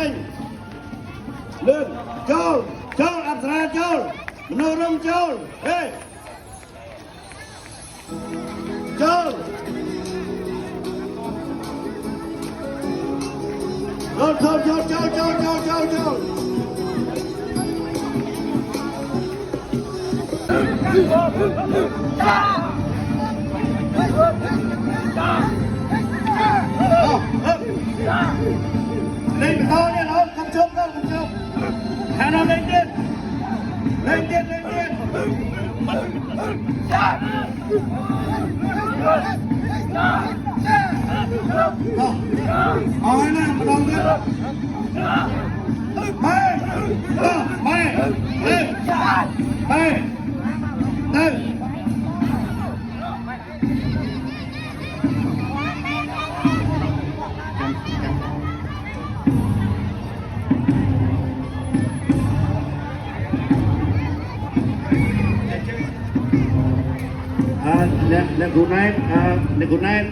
mình lên châu áp ra châu nô rong châu hey châu châu lên to nha nó không chung hà nó lên tiên ôi nè mà đồng tiên mày đây Để cô này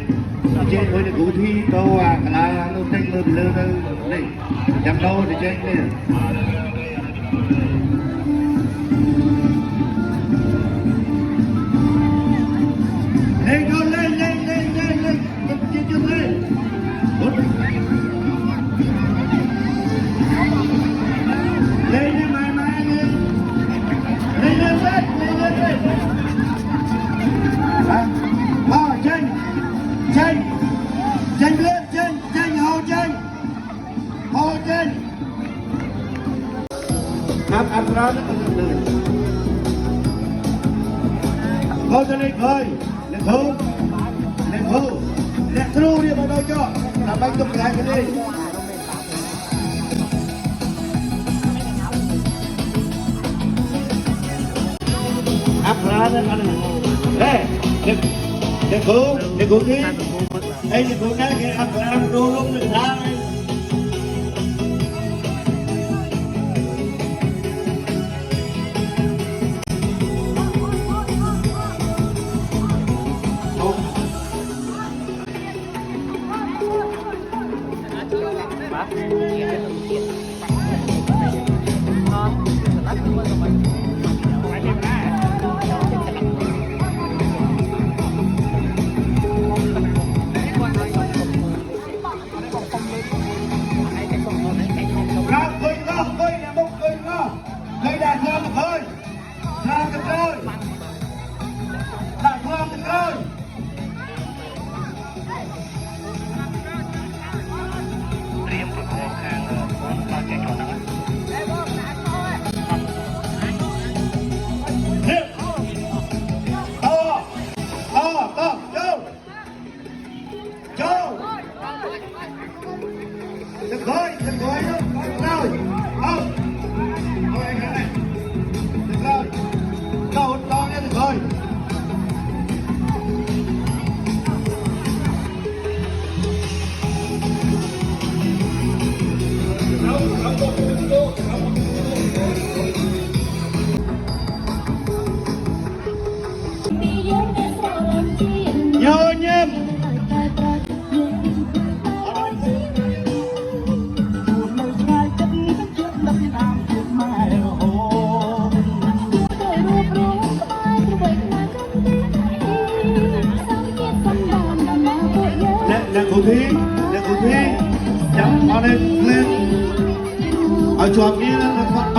trên thôi để cô thi đâu cả là nó tranh lơ này chăm đâu để chơi này lên con lên chân lên lên mày lên hồ trên áp ra nó thôi cho lên khơi lên thu đi vào đâu cho làm bánh tục lại cái đi áp ra nó ăn đây để cô đi đây là cô nói cái áp đồ luôn được ra để cô thi chấm vào đây lên ở chuột kia nó